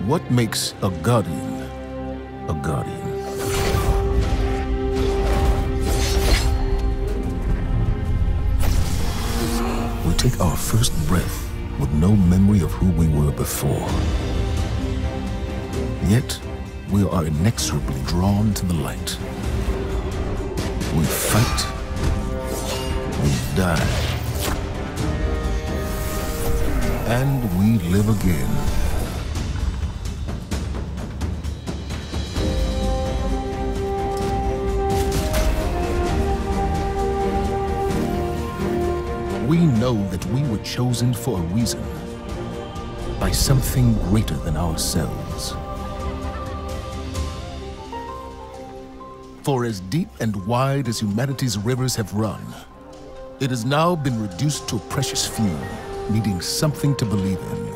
What makes a guardian a guardian? We take our first breath with no memory of who we were before. Yet, we are inexorably drawn to the light. We fight. We die. And we live again. We know that we were chosen for a reason, by something greater than ourselves. For as deep and wide as humanity's rivers have run, it has now been reduced to a precious few, needing something to believe in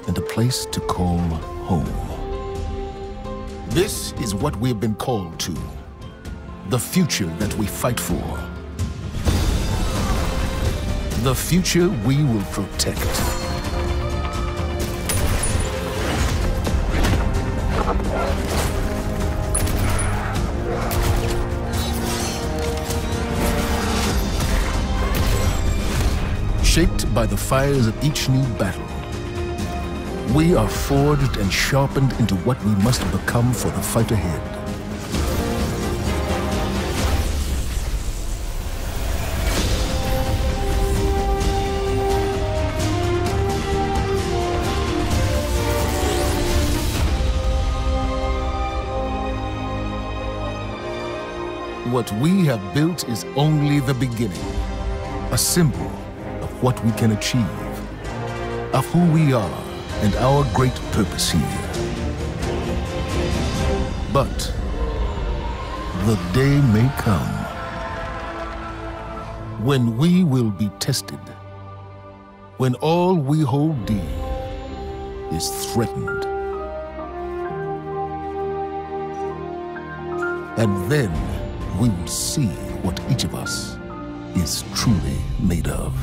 and a place to call home. This is what we have been called to, the future that we fight for. The future we will protect. Shaped by the fires of each new battle, we are forged and sharpened into what we must become for the fight ahead. What we have built is only the beginning, a symbol of what we can achieve, of who we are and our great purpose here. But the day may come when we will be tested, when all we hold dear is threatened. And then we will see what each of us is truly made of.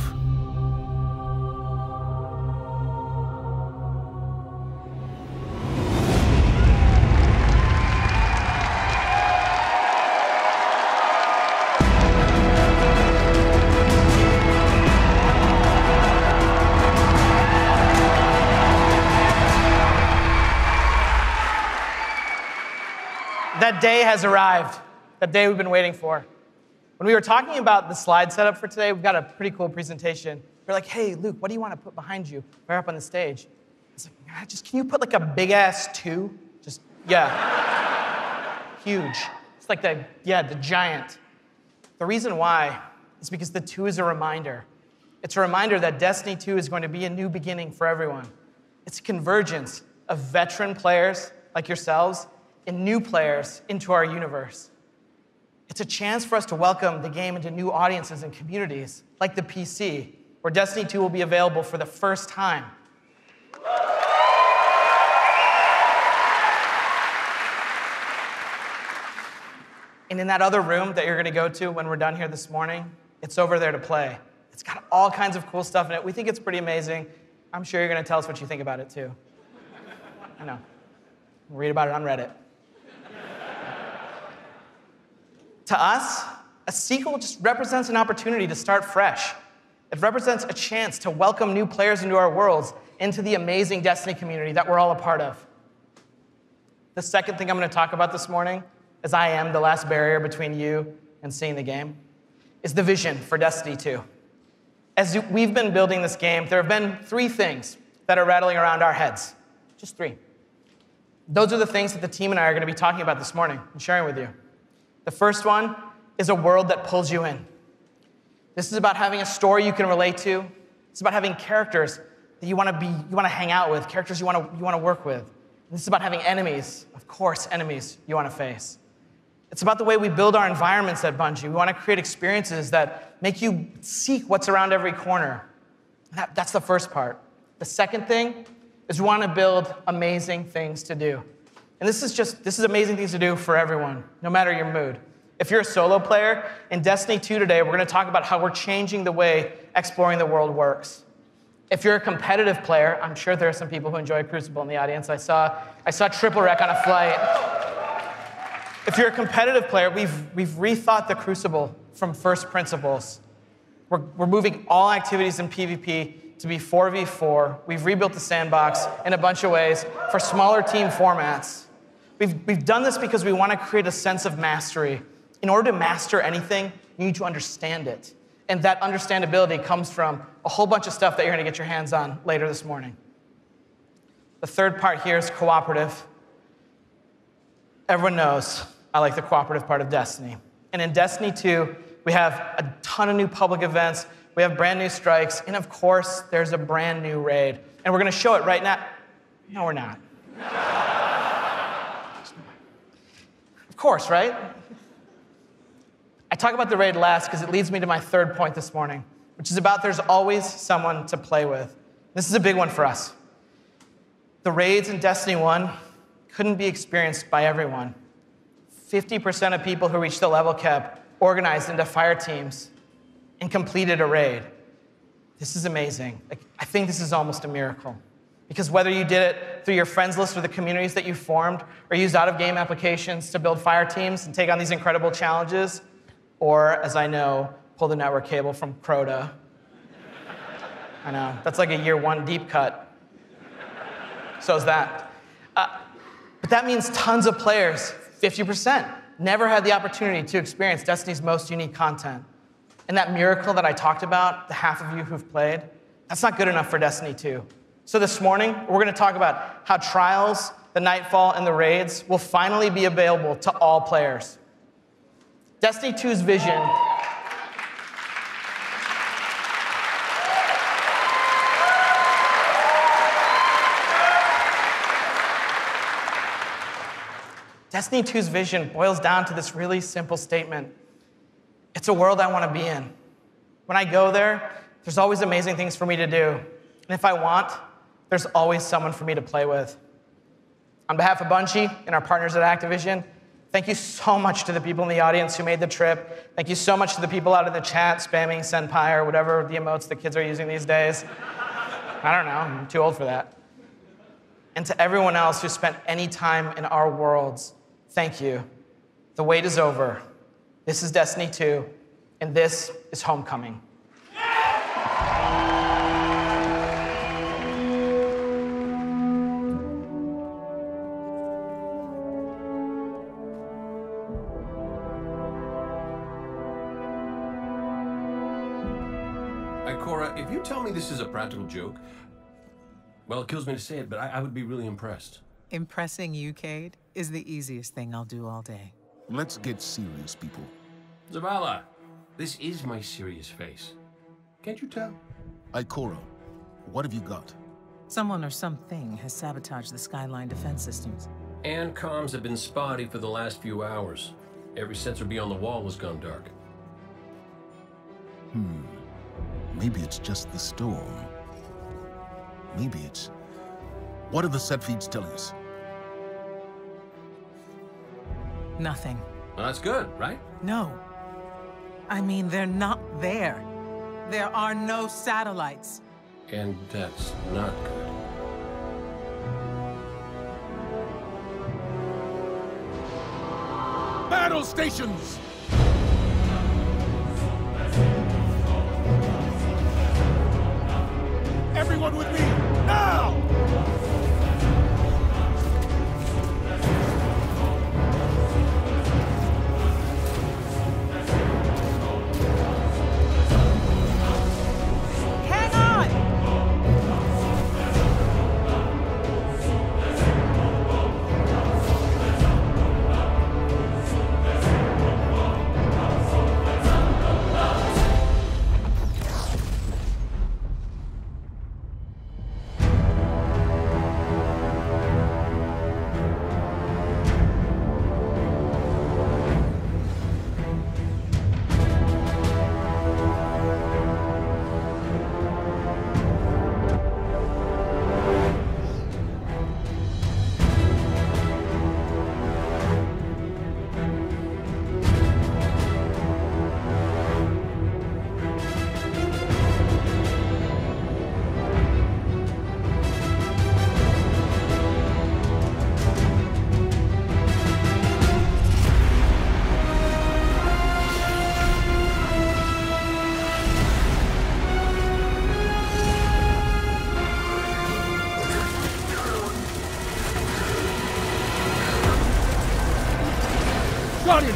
That day has arrived. That day we've been waiting for. When we were talking about the slide setup for today, we've got a pretty cool presentation. We're like, hey, Luke, what do you want to put behind you? We're up on the stage. It's like, just can you put like a big ass 2? Just, yeah. Huge. It's like the giant. The reason why is because the 2 is a reminder. It's a reminder that Destiny 2 is going to be a new beginning for everyone. It's a convergence of veteran players like yourselves and new players into our universe. It's a chance for us to welcome the game into new audiences and communities, like the PC, where Destiny 2 will be available for the first time. And in that other room that you're going to go to when we're done here this morning, it's over there to play. It's got all kinds of cool stuff in it. We think it's pretty amazing. I'm sure you're going to tell us what you think about it, too. I know. Read about it on Reddit. To us, a sequel just represents an opportunity to start fresh. It represents a chance to welcome new players into our worlds, into the amazing Destiny community that we're all a part of. The second thing I'm going to talk about this morning, as I am the last barrier between you and seeing the game, is the vision for Destiny 2. As we've been building this game, there have been 3 things that are rattling around our heads. Just 3. Those are the things that the team and I are going to be talking about this morning and sharing with you. The first one is a world that pulls you in. This is about having a story you can relate to. It's about having characters that you want to hang out with, characters you want to work with. And this is about having enemies, of course, enemies you want to face. It's about the way we build our environments at Bungie. We want to create experiences that make you seek what's around every corner. That's the first part. The second thing is we want to build amazing things to do. And this is amazing things to do for everyone, no matter your mood. If you're a solo player, in Destiny 2 today, we're going to talk about how we're changing the way exploring the world works. If you're a competitive player, I'm sure there are some people who enjoy Crucible in the audience. I saw Triple Wreck on a flight. If you're a competitive player, we've rethought the Crucible from first principles. We're moving all activities in PvP to be 4v4. We've rebuilt the sandbox in a bunch of ways for smaller team formats. We've done this because we want to create a sense of mastery. In order to master anything, you need to understand it. And that understandability comes from a whole bunch of stuff that you're going to get your hands on later this morning. The third part here is cooperative. Everyone knows I like the cooperative part of Destiny. And in Destiny 2, we have a ton of new public events, we have brand new strikes, and of course, there's a brand new raid. And we're going to show it right now. No, we're not. Of course, right? I talk about the raid last because it leads me to my third point this morning, which is about there's always someone to play with. This is a big one for us. The raids in Destiny 1 couldn't be experienced by everyone. 50% of people who reached the level cap organized into fire teams and completed a raid. This is amazing. I think this is almost a miracle. Because whether you did it through your friends list or the communities that you formed, or used out-of-game applications to build fire teams and take on these incredible challenges, or, as I know, pull the network cable from Crota. I know, that's like a year one deep cut. So's that. But that means tons of players, 50%, never had the opportunity to experience Destiny's most unique content. And that miracle that I talked about, the half of you who've played, that's not good enough for Destiny 2. So this morning, we're going to talk about how Trials, the Nightfall, and the raids will finally be available to all players. Destiny 2's vision Destiny 2's vision boils down to this really simple statement. It's a world I want to be in. When I go there, there's always amazing things for me to do. And if I want, there's always someone for me to play with. On behalf of Bungie and our partners at Activision, thank you so much to the people in the audience who made the trip. Thank you so much to the people out in the chat spamming Senpai or whatever the emotes the kids are using these days. I don't know, I'm too old for that. And to everyone else who spent any time in our worlds, thank you. The wait is over. This is Destiny 2, and this is Homecoming. Ikora, if you tell me this is a practical joke, well, it kills me to say it, but I would be really impressed. Impressing you, Cade, is the easiest thing I'll do all day. Let's get serious, people. Zavala, this is my serious face. Can't you tell? Ikora, what have you got? Someone or something has sabotaged the Skyline defense systems. And comms have been spotty for the last few hours. Every sensor beyond the wall has gone dark. Maybe it's just the storm. Maybe it's... What are the set feeds telling us? Nothing. Well, that's good, right? No. I mean, they're not there. There are no satellites. And that's not good. Battle stations! Everyone with me, now! Hang on!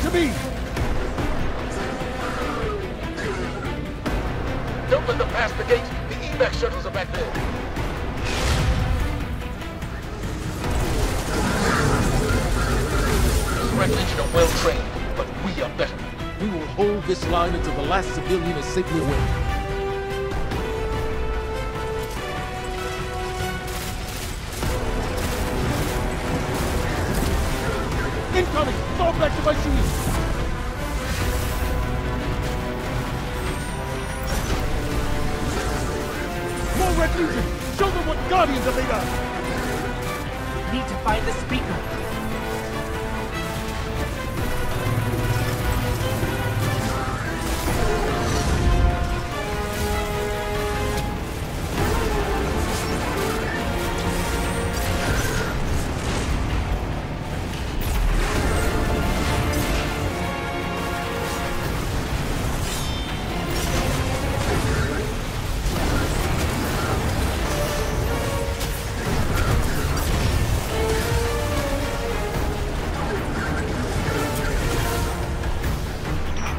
to me! Don't let them pass the gate. The evac shuttles are back there. Red Legion are well trained, but we are better. We will hold this line until the last civilian is safely away. Incoming! Fall back to my shield! More Red Legion! Show them what Guardians are made of! Need to find the speaker.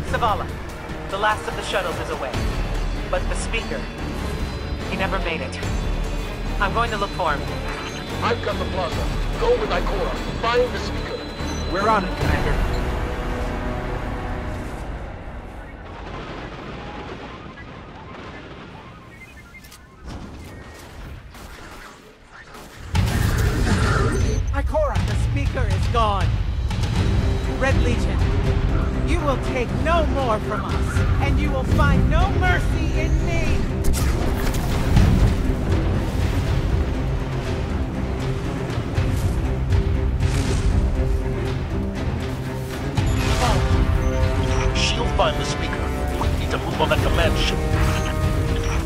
Zavala, the last of the shuttles is away. But the speaker, he never made it. I'm going to look for him. I've got the plaza. Go with Ikora. Find the speaker. We're on it, Commander. Ikora, the speaker is gone. Red Legion, you will take no more from us, and you will find no mercy in me! She'll find the speaker. We need to move on that command ship.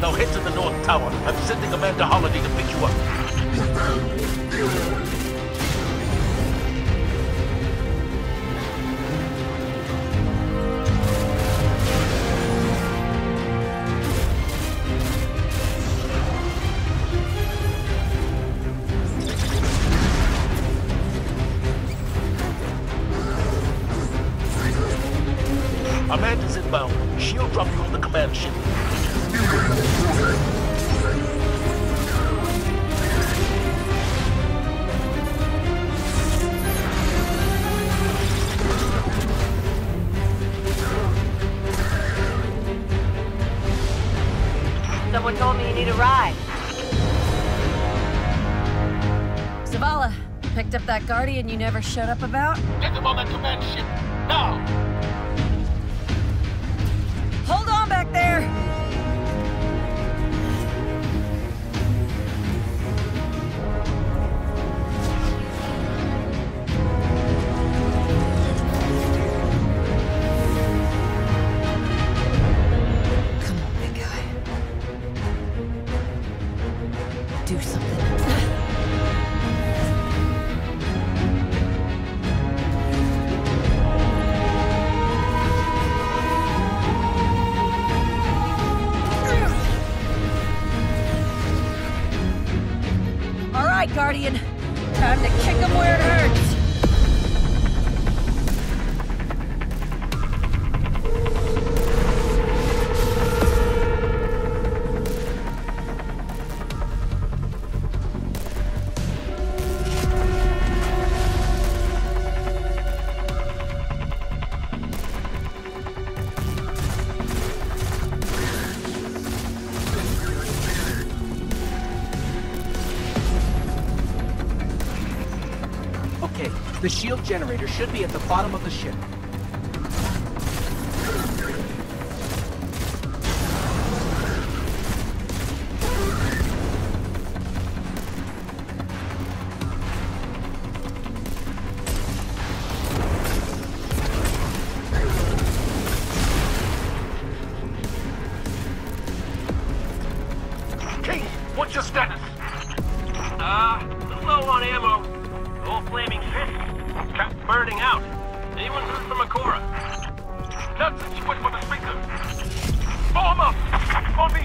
Now head to the North Tower. I'm sending Commander Holiday to pick you up. Amanda's inbound. She'll drop you on the command ship. Someone told me you need a ride. Zavala, picked up that Guardian you never showed up about? Get them on that command ship. Now! Hold on back there! Come on, big guy. Do something. All right, Guardian. Time to kick him where it hurts. Okay, the shield generator should be at the bottom of the ship. King, what's your status? Low on ammo. Old flaming fist. Kept burning out. Anyone heard from Ikora? Nuts, she went for the speaker. Form up! On me!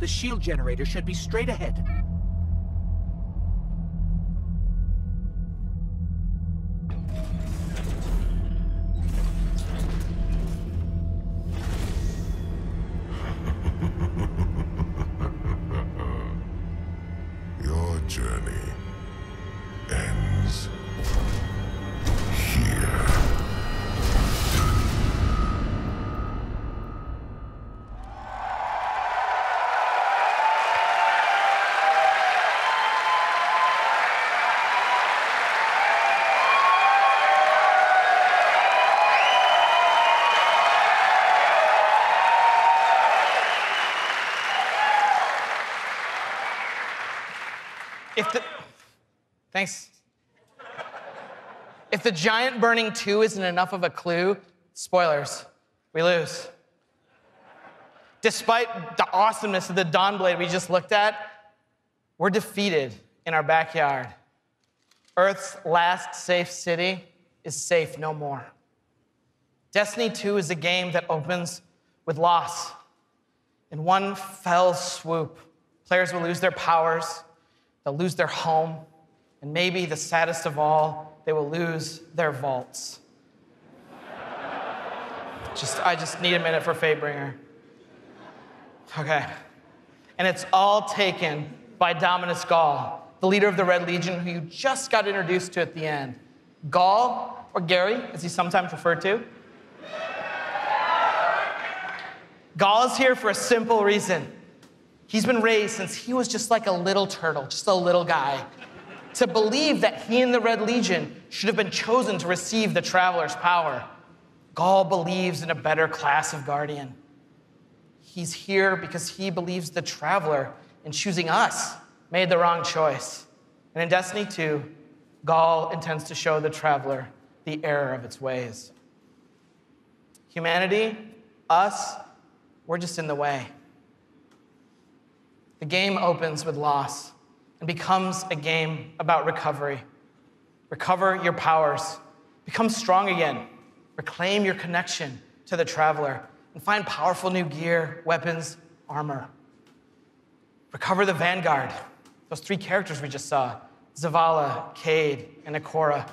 The shield generator should be straight ahead. Your journey ends here. Thanks. If the giant burning 2 isn't enough of a clue, spoilers, we lose. Despite the awesomeness of the Dawnblade we just looked at, we're defeated in our backyard. Earth's last safe city is safe no more. Destiny 2 is a game that opens with loss. In one fell swoop, players will lose their powers, they'll lose their home, and maybe the saddest of all, they will lose their vaults. I just need a minute for Fatebringer. Okay. And it's all taken by Dominus Gall, the leader of the Red Legion, who you just got introduced to at the end. Gall, or Gary, as he's sometimes referred to. Gall is here for a simple reason. He's been raised since he was just like a little turtle, just a little guy, to believe that he and the Red Legion should have been chosen to receive the Traveler's power. Gall believes in a better class of Guardian. He's here because he believes the Traveler, in choosing us, made the wrong choice. And in Destiny 2, Gall intends to show the Traveler the error of its ways. Humanity, us, we're just in the way. The game opens with loss and becomes a game about recovery. Recover your powers. Become strong again. Reclaim your connection to the Traveler and find powerful new gear, weapons, armor. Recover the Vanguard. Those 3 characters we just saw, Zavala, Cayde, and Ikora.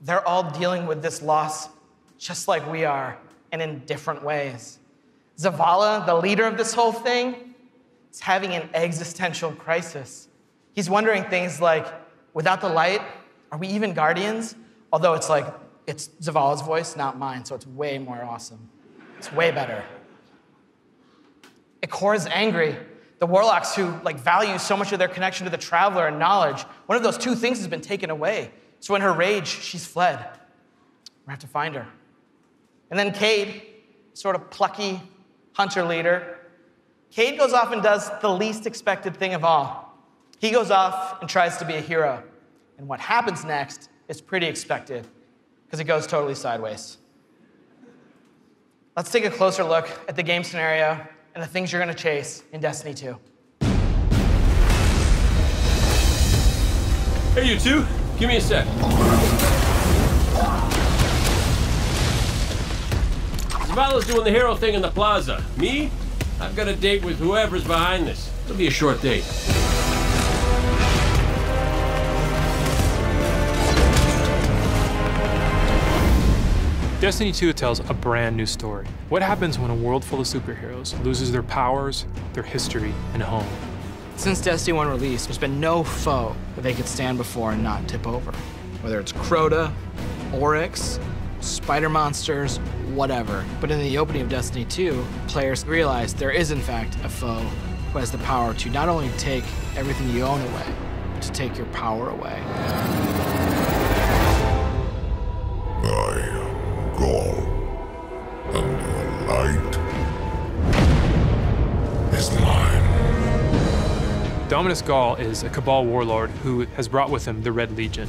They're all dealing with this loss just like we are, and in different ways. Zavala, the leader of this whole thing, is having an existential crisis. He's wondering things like, without the light, are we even Guardians? Although it's Zavala's voice, not mine, so it's way more awesome. It's way better. Ikora's angry. The Warlocks who value so much of their connection to the Traveler and knowledge, one of those 2 things has been taken away. So in her rage, she's fled. We have to find her. And then Cayde, sort of plucky hunter leader. Cayde goes off and does the least expected thing of all. He goes off and tries to be a hero. And what happens next is pretty expected, because it goes totally sideways. Let's take a closer look at the game scenario and the things you're going to chase in Destiny 2. Hey, you two, give me a sec. Zavala's doing the hero thing in the plaza. Me? I've got a date with whoever's behind this. It'll be a short date. Destiny 2 tells a brand new story. What happens when a world full of superheroes loses their powers, their history, and home? Since Destiny 1 release, there's been no foe that they could stand before and not tip over. Whether it's Crota, Oryx, spider monsters, whatever. But in the opening of Destiny 2, players realize there is in fact a foe who has the power to not only take everything you own away, but to take your power away. I am Gall, and your light is mine. Dominus Gall is a Cabal warlord who has brought with him the Red Legion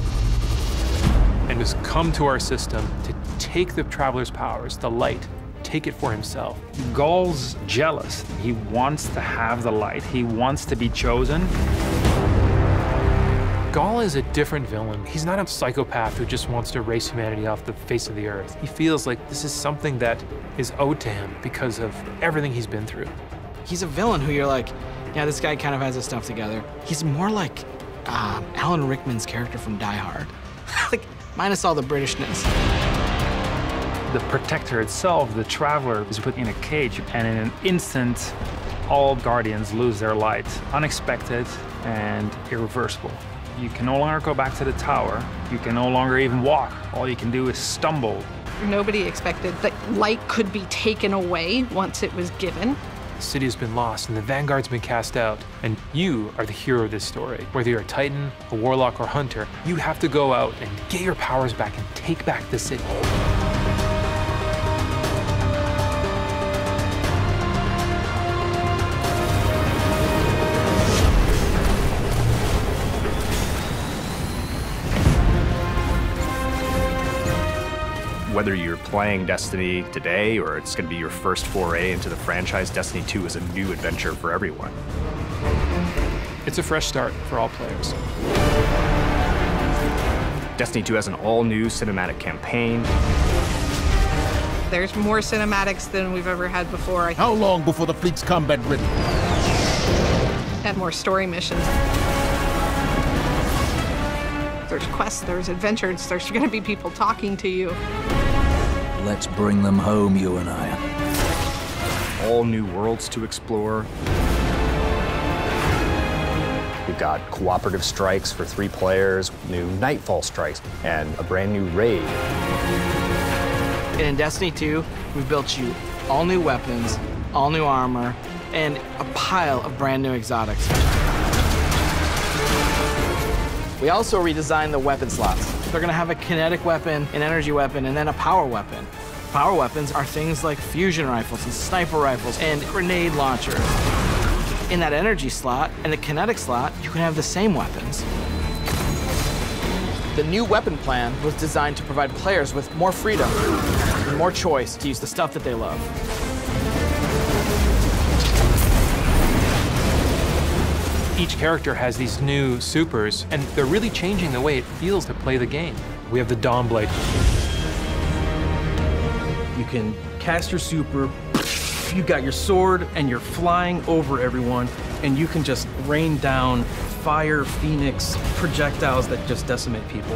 and has come to our system to take the Traveler's powers, the light, take it for himself. Gall's jealous. He wants to have the light. He wants to be chosen. Gall is a different villain. He's not a psychopath who just wants to erase humanity off the face of the earth. He feels like this is something that is owed to him because of everything he's been through. He's a villain who you're like, Yeah, this guy kind of has his stuff together. He's more like Alan Rickman's character from Die Hard. Like, minus all the Britishness. The Protector itself, the Traveler, is put in a cage, and in an instant, all Guardians lose their light. Unexpected and irreversible. You can no longer go back to the tower. You can no longer even walk. All you can do is stumble. Nobody expected that light could be taken away once it was given. The city has been lost and the Vanguard's been cast out, and you are the hero of this story. Whether you're a Titan, a Warlock, or Hunter, you have to go out and get your powers back and take back the city. Whether you're playing Destiny today or it's going to be your first foray into the franchise, Destiny 2 is a new adventure for everyone. It's a fresh start for all players. Destiny 2 has an all-new cinematic campaign. There's more cinematics than we've ever had before. How long before the fleet's combat ready? And more story missions. There's quests, there's adventures, there's gonna be people talking to you. Let's bring them home, you and I. All new worlds to explore. We've got cooperative strikes for 3 players, new Nightfall strikes, and a brand new raid. And in Destiny 2, we've built you all new weapons, all new armor, and a pile of brand new exotics. We also redesigned the weapon slots. They're gonna have a kinetic weapon, an energy weapon, and then a power weapon. Power weapons are things like fusion rifles and sniper rifles and grenade launchers. In that energy slot and the kinetic slot, you can have the same weapons. The new weapon plan was designed to provide players with more freedom and more choice to use the stuff that they love. Each character has these new supers, and they're really changing the way it feels to play the game. We have the Dawnblade. You can cast your super, you got your sword, and you're flying over everyone, and you can just rain down fire, phoenix, projectiles that just decimate people.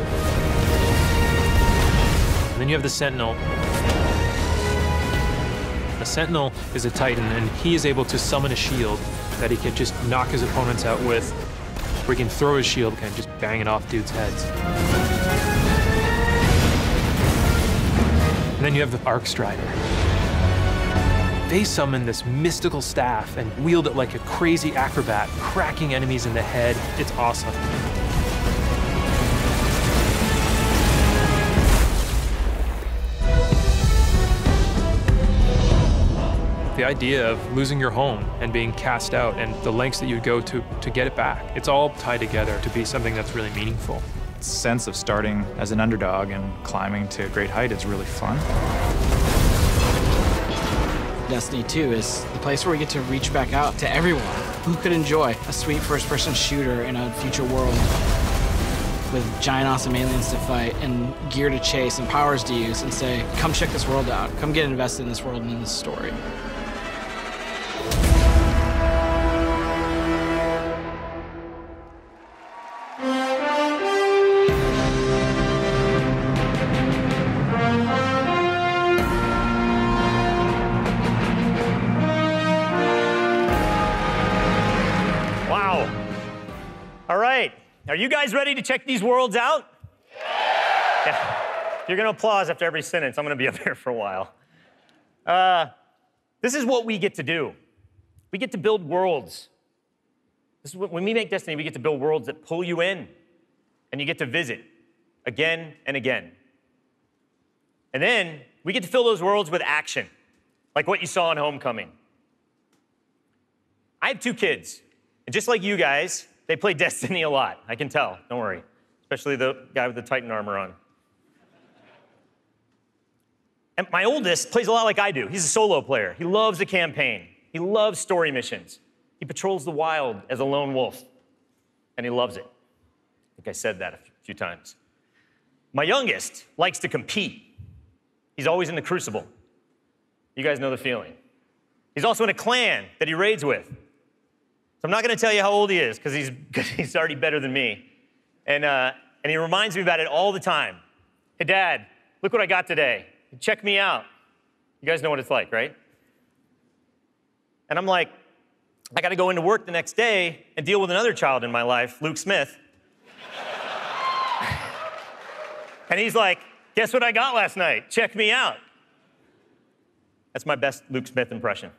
And then you have the Sentinel. The Sentinel is a Titan, and he is able to summon a shield that he can just knock his opponents out with, or he can throw his shield and just bang it off dudes' heads. And then you have the Arcstrider. They summon this mystical staff and wield it like a crazy acrobat, cracking enemies in the head. It's awesome. The idea of losing your home and being cast out and the lengths that you'd go to get it back, it's all tied together to be something that's really meaningful. The sense of starting as an underdog and climbing to a great height is really fun. Destiny 2 is the place where we get to reach back out to everyone who could enjoy a sweet first-person shooter in a future world with giant awesome aliens to fight and gear to chase and powers to use and say, come check this world out, come get invested in this world and in this story. Are you guys ready to check these worlds out? Yeah. You're gonna applause after every sentence. I'm gonna be up here for a while. This is what we get to do. We get to build worlds. This is when we make Destiny, we get to build worlds that pull you in, and you get to visit again and again. And then we get to fill those worlds with action, like what you saw in Homecoming. I have 2 kids, and just like you guys, they play Destiny a lot. I can tell, don't worry. Especially the guy with the Titan armor on. And my oldest plays a lot like I do. He's a solo player. He loves the campaign. He loves story missions. He patrols the wild as a lone wolf, and he loves it. I think I said that a few times. My youngest likes to compete. He's always in the Crucible. You guys know the feeling. He's also in a clan that he raids with. So I'm not going to tell you how old he is because he's already better than me. And he reminds me about it all the time. Hey, Dad, look what I got today. Check me out. You guys know what it's like, right? And I'm like, I got to go into work the next day and deal with another child in my life, Luke Smith. And he's like, guess what I got last night? Check me out. That's my best Luke Smith impression.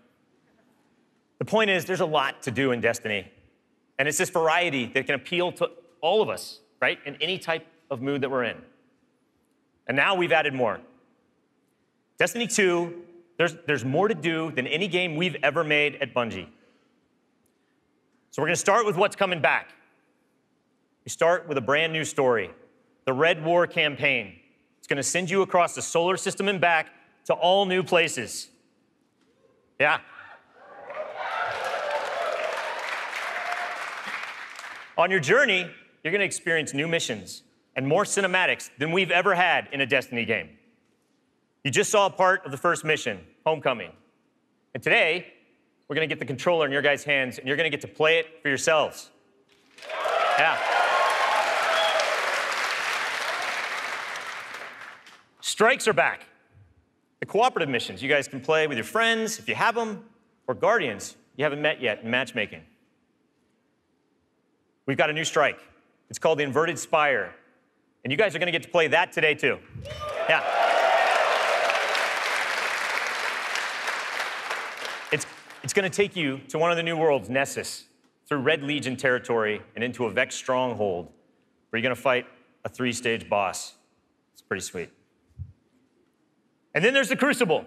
The point is, there's a lot to do in Destiny. And it's this variety that can appeal to all of us, right? In any type of mood that we're in. And now we've added more. Destiny 2, there's more to do than any game we've ever made at Bungie. So we're going to start with what's coming back. We start with a brand new story, the Red War campaign. It's going to send you across the solar system and back to all new places. Yeah. On your journey, you're going to experience new missions and more cinematics than we've ever had in a Destiny game. You just saw a part of the first mission, Homecoming. And today, we're going to get the controller in your guys' hands, and you're going to get to play it for yourselves. Yeah. Strikes are back. The cooperative missions you guys can play with your friends, if you have them, or Guardians you haven't met yet in matchmaking. We've got a new strike. It's called the Inverted Spire. And you guys are going to get to play that today, too. Yeah. It's going to take you to one of the new worlds, Nessus, through Red Legion territory and into a Vex stronghold, where you're going to fight a 3-stage boss. It's pretty sweet. And then there's the Crucible.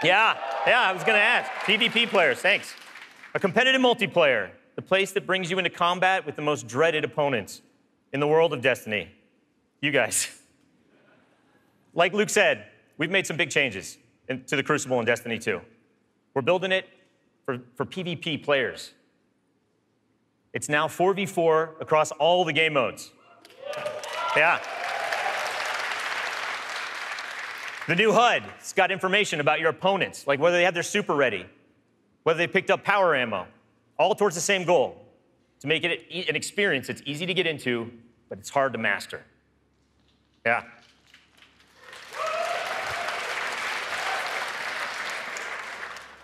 Yeah, I was going to ask. PvP players, thanks. A competitive multiplayer, the place that brings you into combat with the most dreaded opponents in the world of Destiny. You guys. Like Luke said, we've made some big changes to the Crucible in Destiny 2. We're building it for PvP players. It's now 4v4 across all the game modes. Yeah. The new HUD, it's got information about your opponents, like whether they have their super ready, whether they picked up power ammo, all towards the same goal, to make it an experience that's easy to get into, but it's hard to master. Yeah.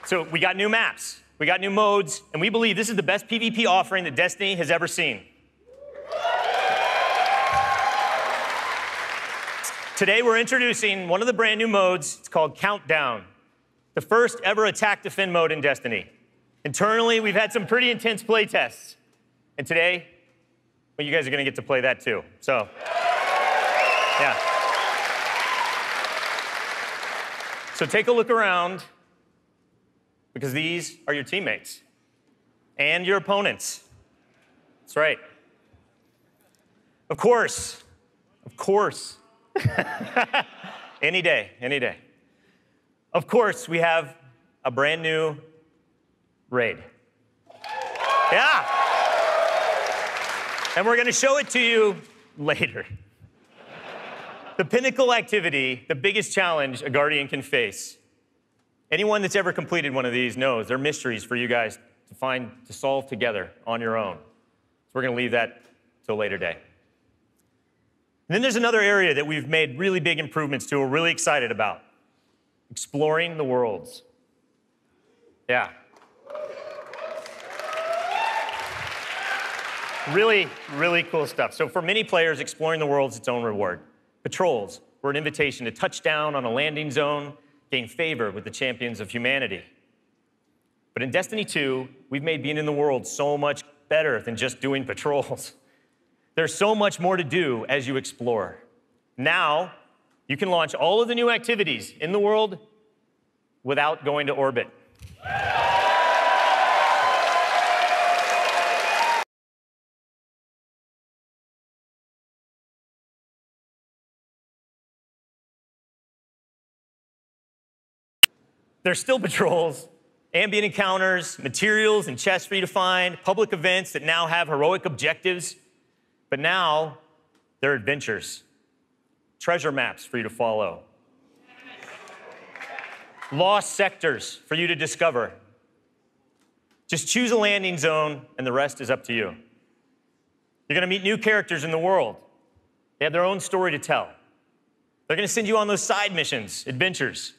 So we got new maps, we got new modes, and we believe this is the best PvP offering that Destiny has ever seen. Today we're introducing one of the brand new modes. It's called Countdown, the first ever attack defend mode in Destiny. Internally, we've had some pretty intense play tests. And today, well, you guys are going to get to play that too. So, yeah. So take a look around, because these are your teammates and your opponents. That's right. Of course. Any day, any day. Of course, we have a brand new raid. Yeah. And we're going to show it to you later. The pinnacle activity, the biggest challenge a Guardian can face. Anyone that's ever completed one of these knows they're mysteries for you guys to solve together on your own. So we're going to leave that till a later day. And then there's another area that we've made really big improvements to, we're really excited about. Exploring the worlds. Yeah. Really, really cool stuff. So for many players, exploring the world is its own reward. Patrols were an invitation to touch down on a landing zone, gain favor with the champions of humanity. But in Destiny 2, we've made being in the world so much better than just doing patrols. There's so much more to do as you explore. Now, you can launch all of the new activities in the world without going to orbit. There's still patrols, ambient encounters, materials and chests for you to find, public events that now have heroic objectives. But now, they're adventures, treasure maps for you to follow, lost sectors for you to discover. Just choose a landing zone, and the rest is up to you. You're gonna meet new characters in the world. They have their own story to tell. They're gonna send you on those side missions, adventures.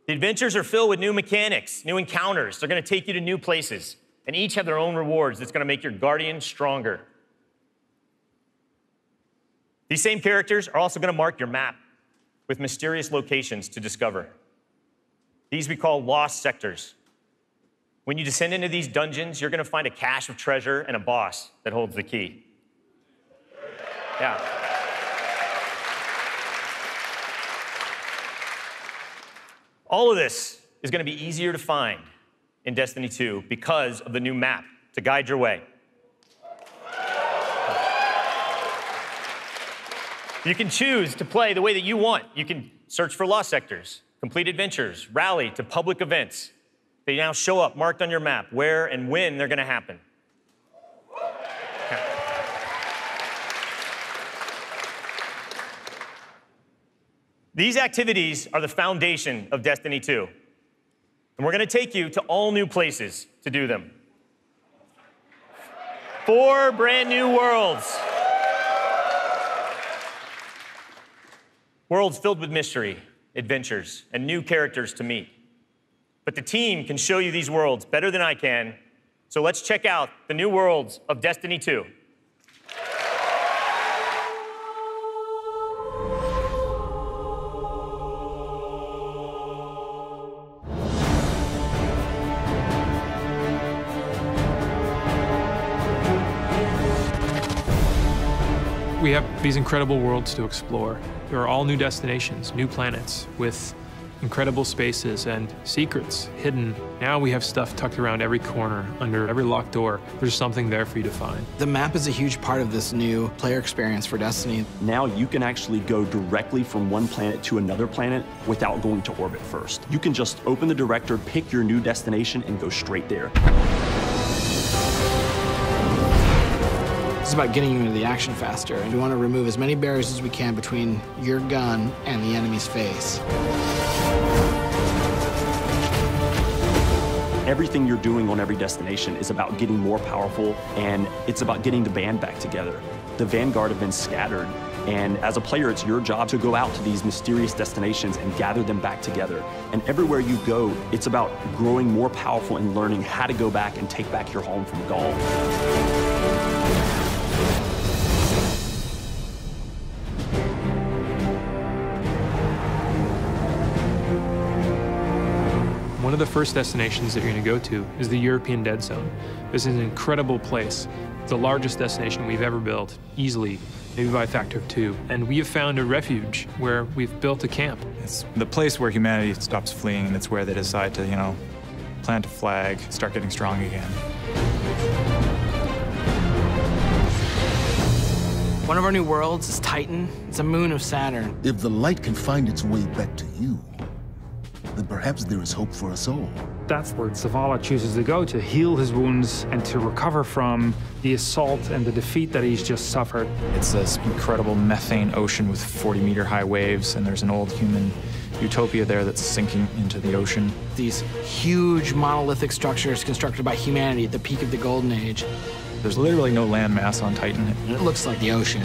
The adventures are filled with new mechanics, new encounters. They're gonna take you to new places, and each have their own rewards that's gonna make your Guardian stronger. These same characters are also gonna mark your map with mysterious locations to discover. These we call lost sectors. When you descend into these dungeons, you're gonna find a cache of treasure and a boss that holds the key. Yeah. All of this is gonna be easier to find in Destiny 2 because of the new map to guide your way. You can choose to play the way that you want. You can search for lost sectors, complete adventures, rally to public events. They now show up marked on your map where and when they're gonna happen. These activities are the foundation of Destiny 2. And we're gonna take you to all new places to do them. 4 brand new worlds. Worlds filled with mystery, adventures, and new characters to meet. But the team can show you these worlds better than I can, so let's check out the new worlds of Destiny 2. We have these incredible worlds to explore. There are all new destinations, new planets with incredible spaces and secrets hidden. Now we have stuff tucked around every corner, under every locked door. There's something there for you to find. The map is a huge part of this new player experience for Destiny. Now you can actually go directly from one planet to another planet without going to orbit first. You can just open the director, pick your new destination, and go straight there. It's about getting you into the action faster, and we want to remove as many barriers as we can between your gun and the enemy's face. Everything you're doing on every destination is about getting more powerful, and it's about getting the band back together. The Vanguard have been scattered, and as a player, it's your job to go out to these mysterious destinations and gather them back together. And everywhere you go, it's about growing more powerful and learning how to go back and take back your home from Gaul. One of the first destinations that you're going to go to is the European Dead Zone. This is an incredible place. It's the largest destination we've ever built, easily, maybe by a factor of 2. And we have found a refuge where we've built a camp. It's the place where humanity stops fleeing, and it's where they decide to, plant a flag, start getting strong again. One of our new worlds is Titan. It's a moon of Saturn. If the light can find its way back to you, then perhaps there is hope for us all. That's where Zavala chooses to go to heal his wounds and to recover from the assault and the defeat that he's just suffered. It's this incredible methane ocean with 40-meter-high waves, and there's an old human utopia there that's sinking into the ocean. These huge monolithic structures constructed by humanity at the peak of the Golden Age. There's literally no landmass on Titan. It looks like the ocean.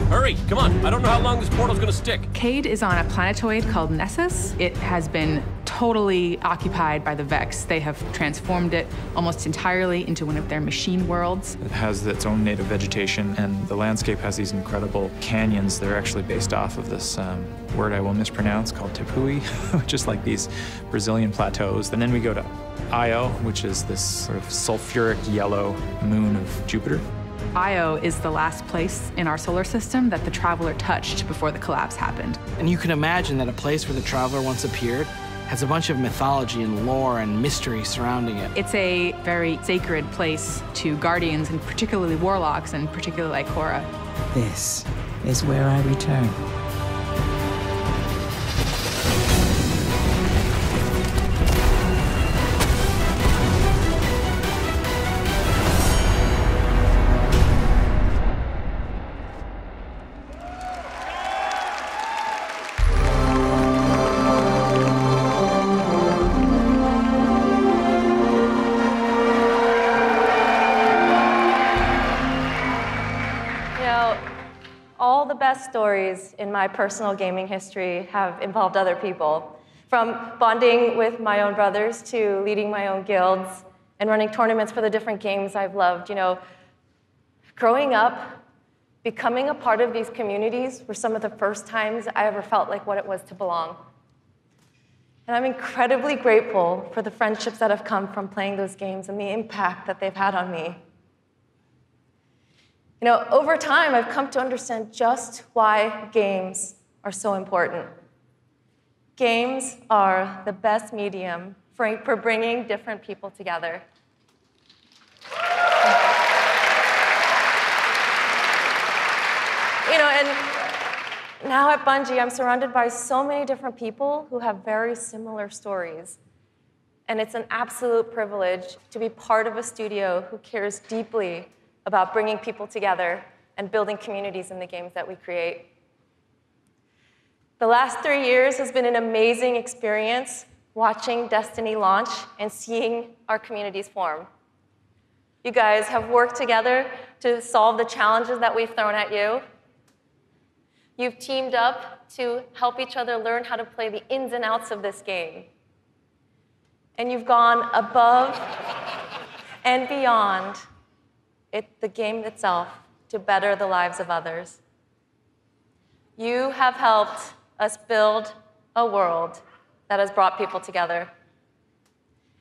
Hurry, come on. I don't know how long this portal's gonna stick. Cayde is on a planetoid called Nessus. It has been totally occupied by the Vex. They have transformed it almost entirely into one of their machine worlds. It has its own native vegetation, and the landscape has these incredible canyons that are actually based off of this word I will mispronounce called Tepui, which is like these Brazilian plateaus. And then we go to Io, which is this sort of sulfuric yellow moon of Jupiter. Io is the last place in our solar system that the Traveler touched before the collapse happened. And you can imagine that a place where the Traveler once appeared has a bunch of mythology and lore and mystery surrounding it. It's a very sacred place to Guardians, and particularly Warlocks, and particularly Ikora. This is where I return. best stories in my personal gaming history have involved other people. From bonding with my own brothers to leading my own guilds and running tournaments for the different games I've loved. You know, growing up, becoming a part of these communities were some of the first times I ever felt like what it was to belong. And I'm incredibly grateful for the friendships that have come from playing those games and the impact that they've had on me. You know, over time, I've come to understand just why games are so important. Games are the best medium for bringing different people together. You know, and now at Bungie, I'm surrounded by so many different people who have very similar stories. And it's an absolute privilege to be part of a studio who cares deeply about bringing people together and building communities in the games that we create. The last 3 years has been an amazing experience watching Destiny launch and seeing our communities form. You guys have worked together to solve the challenges that we've thrown at you. You've teamed up to help each other learn how to play the ins and outs of this game. And you've gone above and beyond the game itself to better the lives of others. You have helped us build a world that has brought people together.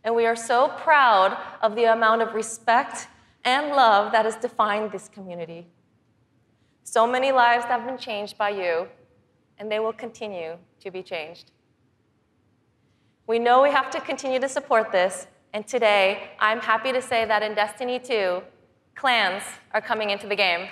And we are so proud of the amount of respect and love that has defined this community. So many lives have been changed by you, and they will continue to be changed. We know we have to continue to support this, and today, I'm happy to say that in Destiny 2, clans are coming into the game.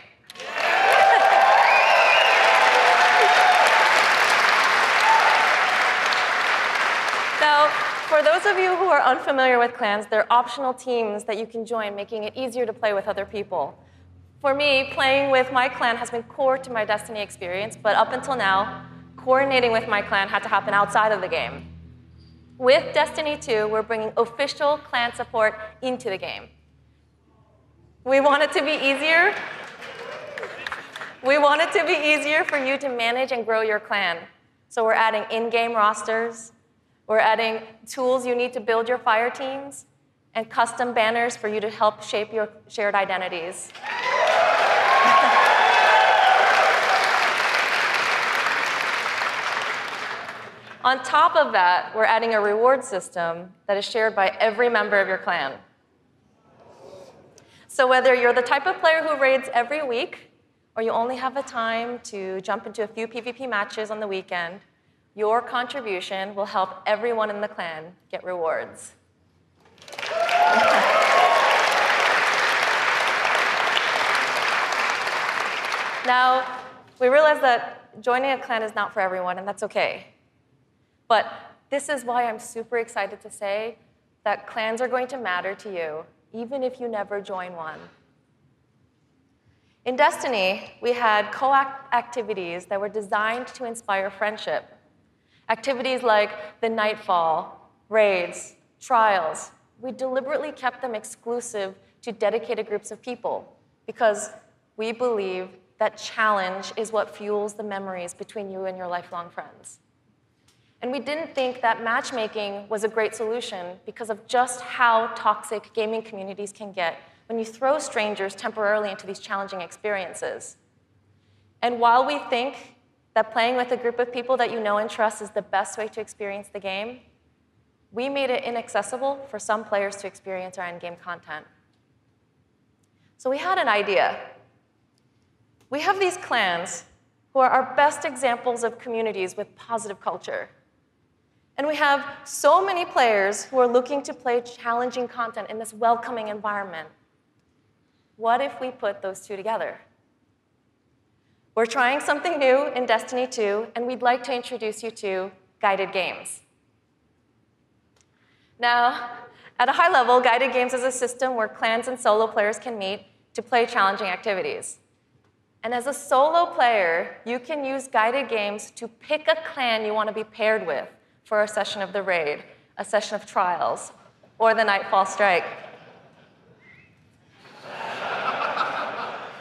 Now, for those of you who are unfamiliar with clans, they're optional teams that you can join, making it easier to play with other people. For me, playing with my clan has been core to my Destiny experience, but up until now, coordinating with my clan had to happen outside of the game. With Destiny 2, we're bringing official clan support into the game. We want it to be easier. We want it to be easier for you to manage and grow your clan. So we're adding in-game rosters. We're adding tools you need to build your fire teams and custom banners for you to help shape your shared identities. On top of that, we're adding a reward system that is shared by every member of your clan. So whether you're the type of player who raids every week, or you only have the time to jump into a few PvP matches on the weekend, your contribution will help everyone in the clan get rewards. Now, we realize that joining a clan is not for everyone, and that's okay. But this is why I'm super excited to say that clans are going to matter to you, even if you never join one. In Destiny, we had co-op activities that were designed to inspire friendship. Activities like the Nightfall, raids, trials. We deliberately kept them exclusive to dedicated groups of people because we believe that challenge is what fuels the memories between you and your lifelong friends. And we didn't think that matchmaking was a great solution because of just how toxic gaming communities can get when you throw strangers temporarily into these challenging experiences. And while we think that playing with a group of people that you know and trust is the best way to experience the game, we made it inaccessible for some players to experience our in-game content. So we had an idea. We have these clans who are our best examples of communities with positive culture. And we have so many players who are looking to play challenging content in this welcoming environment. What if we put those two together? We're trying something new in Destiny 2, and we'd like to introduce you to guided games. Now, at a high level, guided games is a system where clans and solo players can meet to play challenging activities. And as a solo player, you can use guided games to pick a clan you want to be paired with for a session of the raid, a session of trials, or the Nightfall Strike.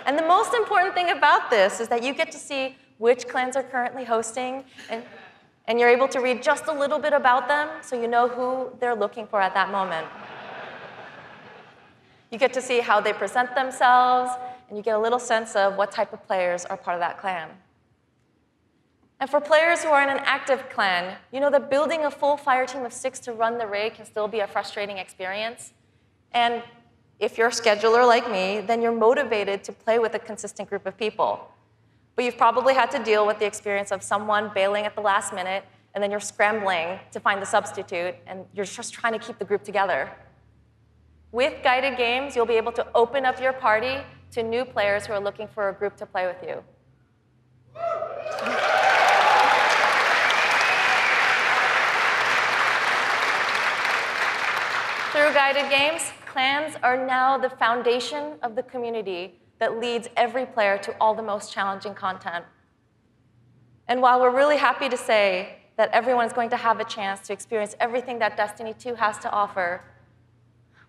And the most important thing about this is that you get to see which clans are currently hosting, and you're able to read just a little bit about them so you know who they're looking for at that moment. You get to see how they present themselves, and you get a little sense of what type of players are part of that clan. And for players who are in an active clan, you know that building a full fire team of 6 to run the raid can still be a frustrating experience. And if you're a scheduler like me, then you're motivated to play with a consistent group of people. But you've probably had to deal with the experience of someone bailing at the last minute, and then you're scrambling to find the substitute, and you're just trying to keep the group together. With guided games, you'll be able to open up your party to new players who are looking for a group to play with you. Through guided games, clans are now the foundation of the community that leads every player to all the most challenging content. And while we're really happy to say that everyone is going to have a chance to experience everything that Destiny 2 has to offer,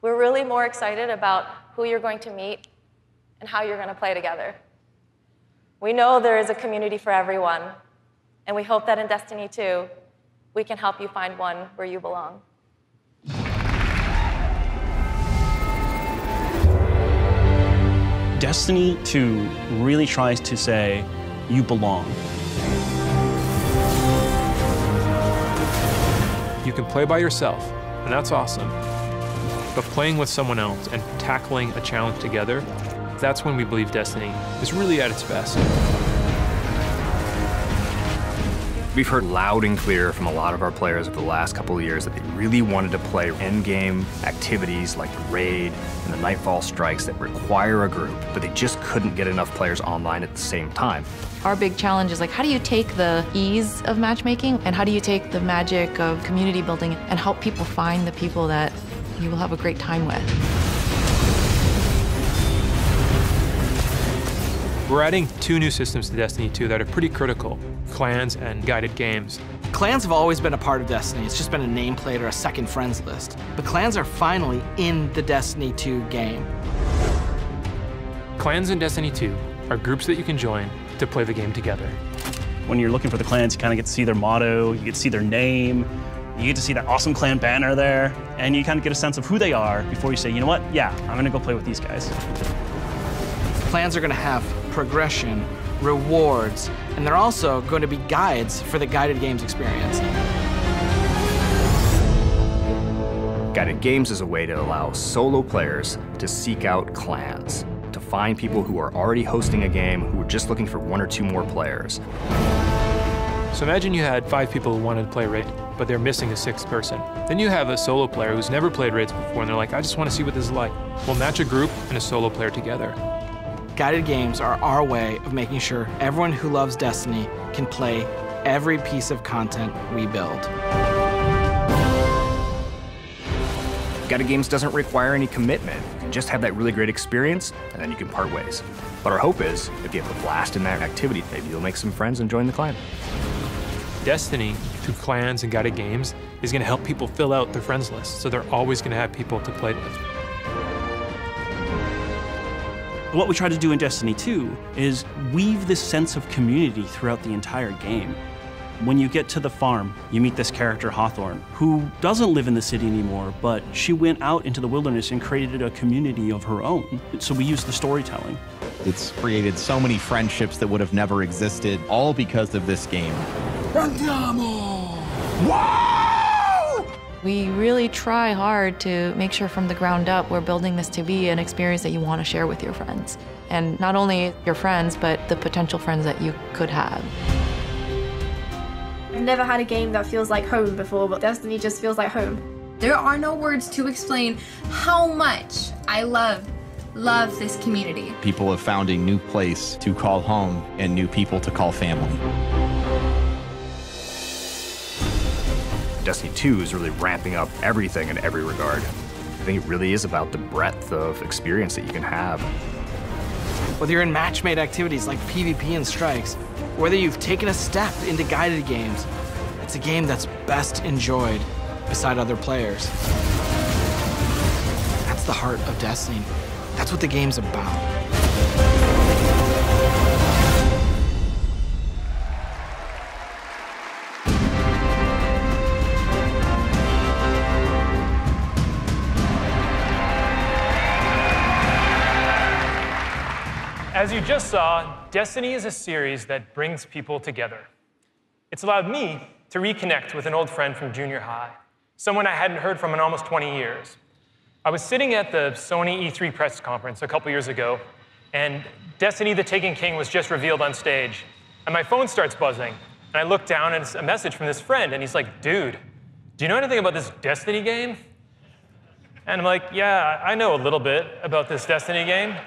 we're really more excited about who you're going to meet and how you're going to play together. We know there is a community for everyone, and we hope that in Destiny 2, we can help you find one where you belong. Destiny 2 really tries to say, you belong. You can play by yourself, and that's awesome. But playing with someone else and tackling a challenge together, that's when we believe Destiny is really at its best. We've heard loud and clear from a lot of our players over the last couple of years that they really wanted to play endgame activities like the raid and the Nightfall strikes that require a group, but they just couldn't get enough players online at the same time. Our big challenge is like, how do you take the ease of matchmaking and how do you take the magic of community building and help people find the people that you will have a great time with? We're adding 2 new systems to Destiny 2 that are pretty critical: clans and guided games. Clans have always been a part of Destiny. It's just been a nameplate or a second friends list. But clans are finally in the Destiny 2 game. Clans in Destiny 2 are groups that you can join to play the game together. When you're looking for the clans, you kind of get to see their motto, you get to see their name, you get to see that awesome clan banner there, and you kind of get a sense of who they are before you say, you know what, yeah, I'm gonna go play with these guys. Clans are gonna have progression, rewards, and they're also going to be guides for the guided games experience. Guided games is a way to allow solo players to seek out clans, to find people who are already hosting a game who are just looking for 1 or 2 more players. So imagine you had 5 people who wanted to play Raid, but they're missing a 6th person. Then you have a solo player who's never played Raids before, and they're like, I just want to see what this is like. We'll match a group and a solo player together. Guided games are our way of making sure everyone who loves Destiny can play every piece of content we build. Guided games doesn't require any commitment. You can just have that really great experience, and then you can part ways. But our hope is, if you have a blast in that activity, maybe you'll make some friends and join the clan. Destiny, through clans and guided games, is going to help people fill out their friends list, so they're always going to have people to play with. What we try to do in Destiny 2 is weave this sense of community throughout the entire game. When you get to the farm, you meet this character, Hawthorne, who doesn't live in the city anymore, but she went out into the wilderness and created a community of her own. So we use the storytelling. It's created so many friendships that would have never existed, all because of this game. Andiamo! Wow! We really try hard to make sure from the ground up we're building this to be an experience that you want to share with your friends. And not only your friends, but the potential friends that you could have. I've never had a game that feels like home before, but Destiny just feels like home. There are no words to explain how much I love this community. People have found a new place to call home and new people to call family. Destiny 2 is really ramping up everything in every regard. I think it really is about the breadth of experience that you can have. Whether you're in match-made activities like PvP and strikes, whether you've taken a step into guided games, it's a game that's best enjoyed beside other players. That's the heart of Destiny. That's what the game's about. As you just saw, Destiny is a series that brings people together. It's allowed me to reconnect with an old friend from junior high, someone I hadn't heard from in almost 20 years. I was sitting at the Sony E3 press conference a couple years ago, and Destiny: The Taken King was just revealed on stage. And my phone starts buzzing, and I look down, and it's a message from this friend, and he's like, "Dude, do you know anything about this Destiny game?" And I'm like, "Yeah, I know a little bit about this Destiny game."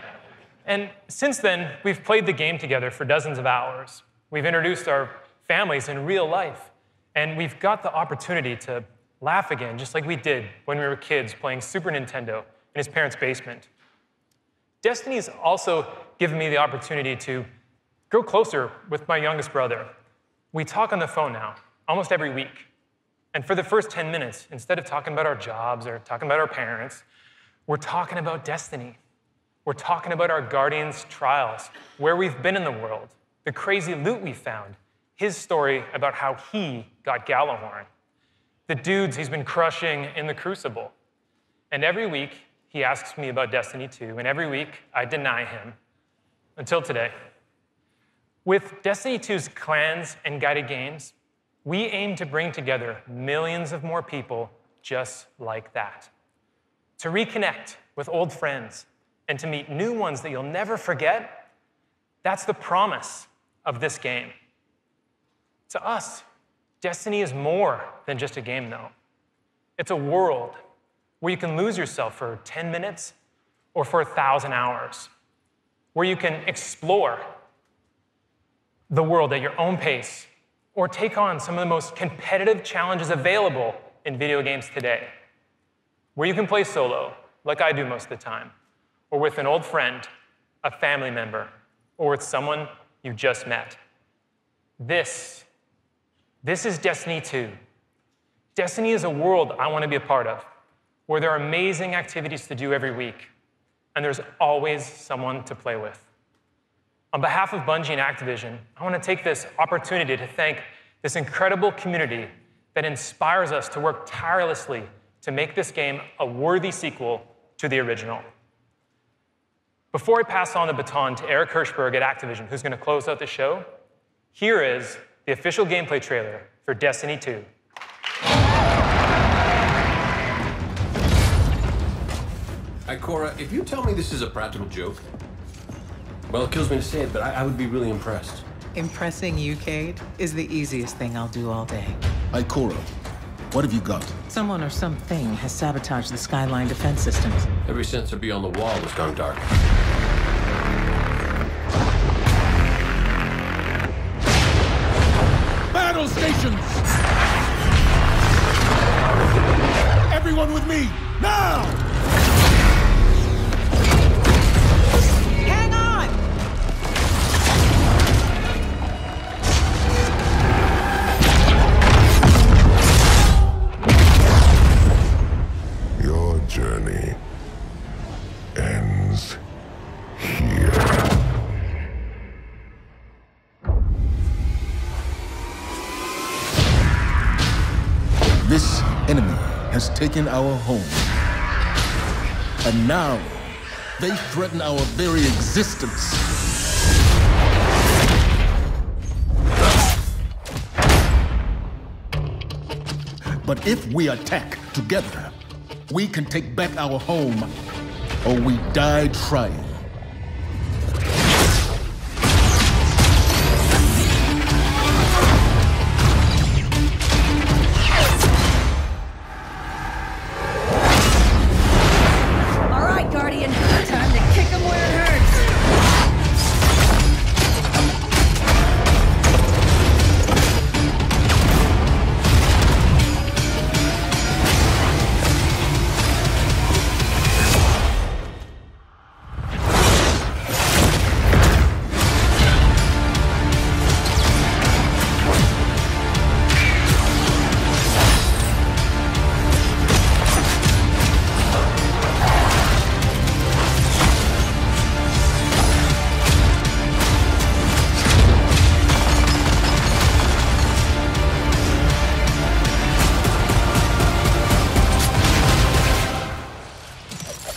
And since then, we've played the game together for dozens of hours. We've introduced our families in real life, and we've got the opportunity to laugh again, just like we did when we were kids playing Super Nintendo in his parents' basement. Destiny's also given me the opportunity to grow closer with my youngest brother. We talk on the phone now, almost every week. And for the first 10 minutes, instead of talking about our jobs or talking about our parents, we're talking about Destiny. We're talking about our Guardians' trials, where we've been in the world, the crazy loot we found, his story about how he got Gjallarhorn, the dudes he's been crushing in the Crucible. And every week, he asks me about Destiny 2, and every week, I deny him, until today. With Destiny 2's clans and guided games, we aim to bring together millions of more people just like that. To reconnect with old friends and to meet new ones that you'll never forget, that's the promise of this game. To us, Destiny is more than just a game, though. It's a world where you can lose yourself for 10 minutes or for 1,000 hours, where you can explore the world at your own pace or take on some of the most competitive challenges available in video games today, where you can play solo, like I do most of the time, or with an old friend, a family member, or with someone you just met. This is Destiny 2. Destiny is a world I want to be a part of, where there are amazing activities to do every week, and there's always someone to play with. On behalf of Bungie and Activision, I want to take this opportunity to thank this incredible community that inspires us to work tirelessly to make this game a worthy sequel to the original. Before I pass on the baton to Eric Hirschberg at Activision, who's going to close out the show, here is the official gameplay trailer for Destiny 2. Ikora, if you tell me this is a practical joke, well, it kills me to say it, but I would be really impressed. Impressing you, Cade, is the easiest thing I'll do all day. Ikora, what have you got? Someone or something has sabotaged the Skyline defense systems. Every sensor beyond the wall has gone dark. Battle stations! Everyone with me, now! Hang on! Your journey ends here. This enemy has taken our home. And now, they threaten our very existence. But if we attack together, we can take back our home, or we die trying. All right, Guardian. Time to kick him where it hurts.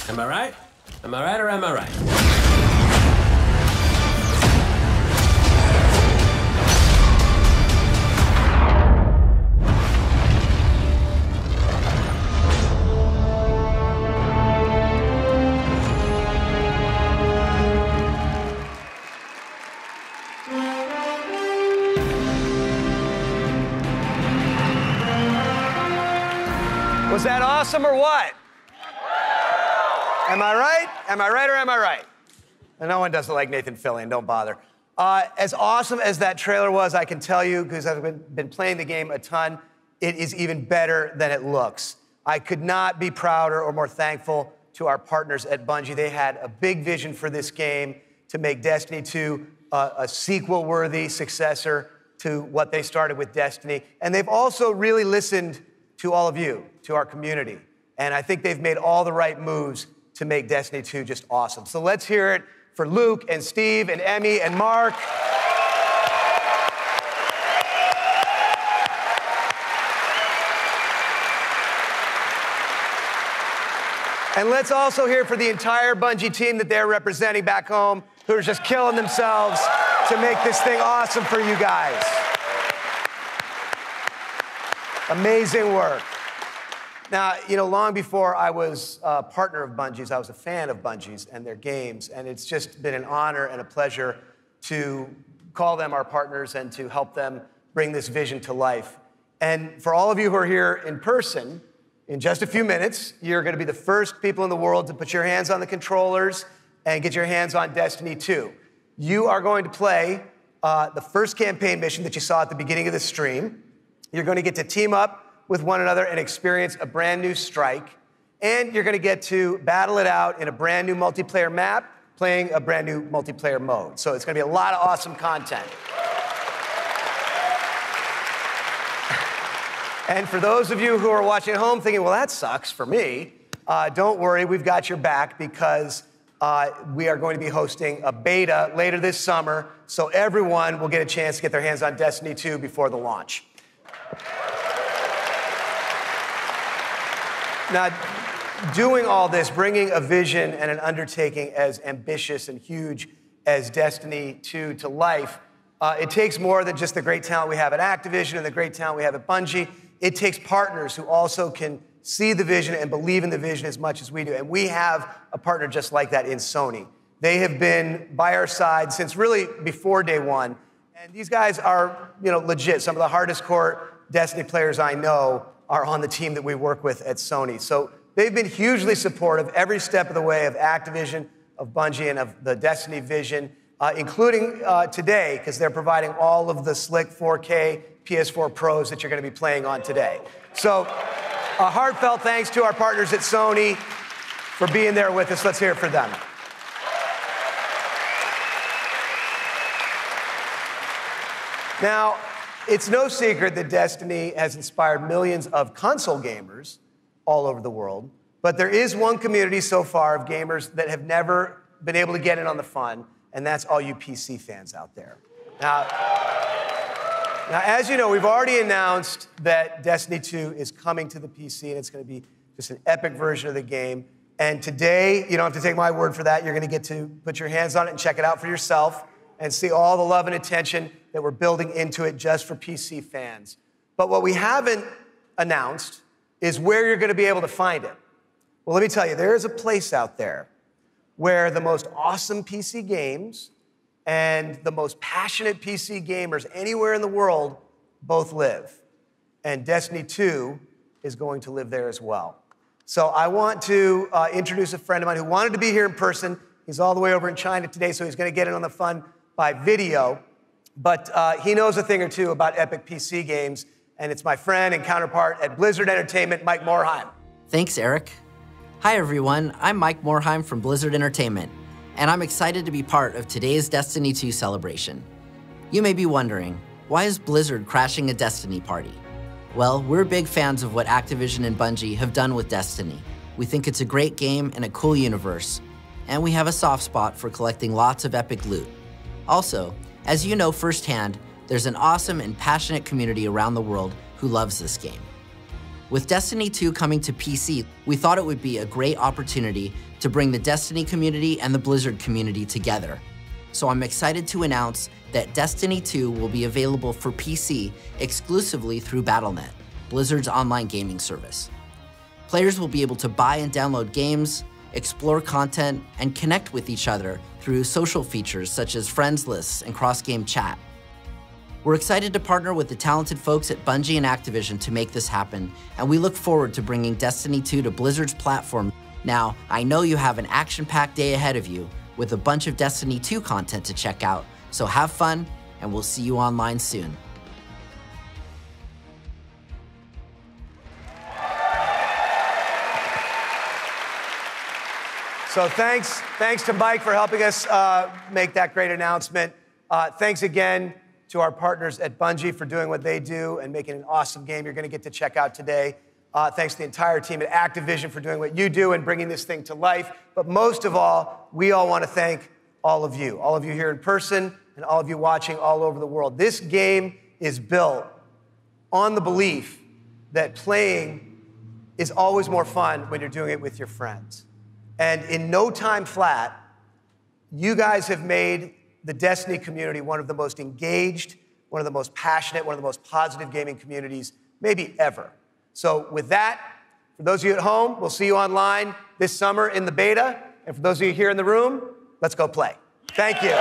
Am I right? Am I right or am I right? awesome or what? Am I right? Am I right or am I right? And no one doesn't like Nathan Fillion, don't bother. As awesome as that trailer was, I can tell you, because I've been playing the game a ton, it is even better than it looks. I could not be prouder or more thankful to our partners at Bungie. They had a big vision for this game to make Destiny 2 a sequel-worthy successor to what they started with Destiny. And they've also really listened to all of you, to our community. And I think they've made all the right moves to make Destiny 2 just awesome. So let's hear it for Luke and Steve and Emmy and Mark. And let's also hear for the entire Bungie team that they're representing back home, who are just killing themselves to make this thing awesome for you guys. Amazing work. Now, you know, long before I was a partner of Bungie's, I was a fan of Bungie's and their games, and it's just been an honor and a pleasure to call them our partners and to help them bring this vision to life. And for all of you who are here in person, in just a few minutes, you're going to be the first people in the world to put your hands on the controllers and get your hands on Destiny 2. You are going to play the first campaign mission that you saw at the beginning of the stream. You're going to get to team up with one another and experience a brand new strike. And you're going to get to battle it out in a brand new multiplayer map, playing a brand new multiplayer mode. So it's going to be a lot of awesome content. And for those of you who are watching at home thinking, well, that sucks for me, don't worry, we've got your back, because we are going to be hosting a beta later this summer, so everyone will get a chance to get their hands on Destiny 2 before the launch. Now, doing all this, bringing a vision and an undertaking as ambitious and huge as Destiny 2 to life, it takes more than just the great talent we have at Activision and the great talent we have at Bungie. It takes partners who also can see the vision and believe in the vision as much as we do. And we have a partner just like that in Sony. They have been by our side since really before day one. And these guys are, you know, legit. Some of the hardest core Destiny players I know are on the team that we work with at Sony. So they've been hugely supportive every step of the way of Activision, of Bungie, and of the Destiny vision, including today, because they're providing all of the slick 4K PS4 Pros that you're going to be playing on today. So a heartfelt thanks to our partners at Sony for being there with us. Let's hear it for them. Now, it's no secret that Destiny has inspired millions of console gamers all over the world, but there is one community so far of gamers that have never been able to get in on the fun, and that's all you PC fans out there. Now, as you know, we've already announced that Destiny 2 is coming to the PC, and it's going to be just an epic version of the game. And today, you don't have to take my word for that. You're going to get to put your hands on it and check it out for yourself and see all the love and attention that we're building into it just for PC fans. But what we haven't announced is where you're going to be able to find it. Well, let me tell you, there is a place out there where the most awesome PC games and the most passionate PC gamers anywhere in the world both live. And Destiny 2 is going to live there as well. So I want to introduce a friend of mine who wanted to be here in person. He's all the way over in China today, so he's going to get in on the fun by video. But he knows a thing or two about epic PC games, and it's my friend and counterpart at Blizzard Entertainment, Mike Morhaime. Thanks, Eric. Hi, everyone. I'm Mike Morhaime from Blizzard Entertainment, and I'm excited to be part of today's Destiny 2 celebration. You may be wondering, why is Blizzard crashing a Destiny party? Well, we're big fans of what Activision and Bungie have done with Destiny. We think it's a great game and a cool universe, and we have a soft spot for collecting lots of epic loot. Also, as you know firsthand, there's an awesome and passionate community around the world who loves this game. With Destiny 2 coming to PC, we thought it would be a great opportunity to bring the Destiny community and the Blizzard community together. So I'm excited to announce that Destiny 2 will be available for PC exclusively through Battle.net, Blizzard's online gaming service. Players will be able to buy and download games, explore content, and connect with each other through social features such as friends lists and cross-game chat. We're excited to partner with the talented folks at Bungie and Activision to make this happen, and we look forward to bringing Destiny 2 to Blizzard's platform. Now, I know you have an action-packed day ahead of you with a bunch of Destiny 2 content to check out, so have fun, and we'll see you online soon. So thanks to Mike for helping us make that great announcement. Thanks again to our partners at Bungie for doing what they do and making an awesome game you're going to get to check out today. Thanks to the entire team at Activision for doing what you do and bringing this thing to life. But most of all, we all want to thank all of you here in person and all of you watching all over the world. This game is built on the belief that playing is always more fun when you're doing it with your friends. And in no time flat, you guys have made the Destiny community one of the most engaged, one of the most passionate, one of the most positive gaming communities maybe ever. So with that, for those of you at home, we'll see you online this summer in the beta. And for those of you here in the room, let's go play. Thank you.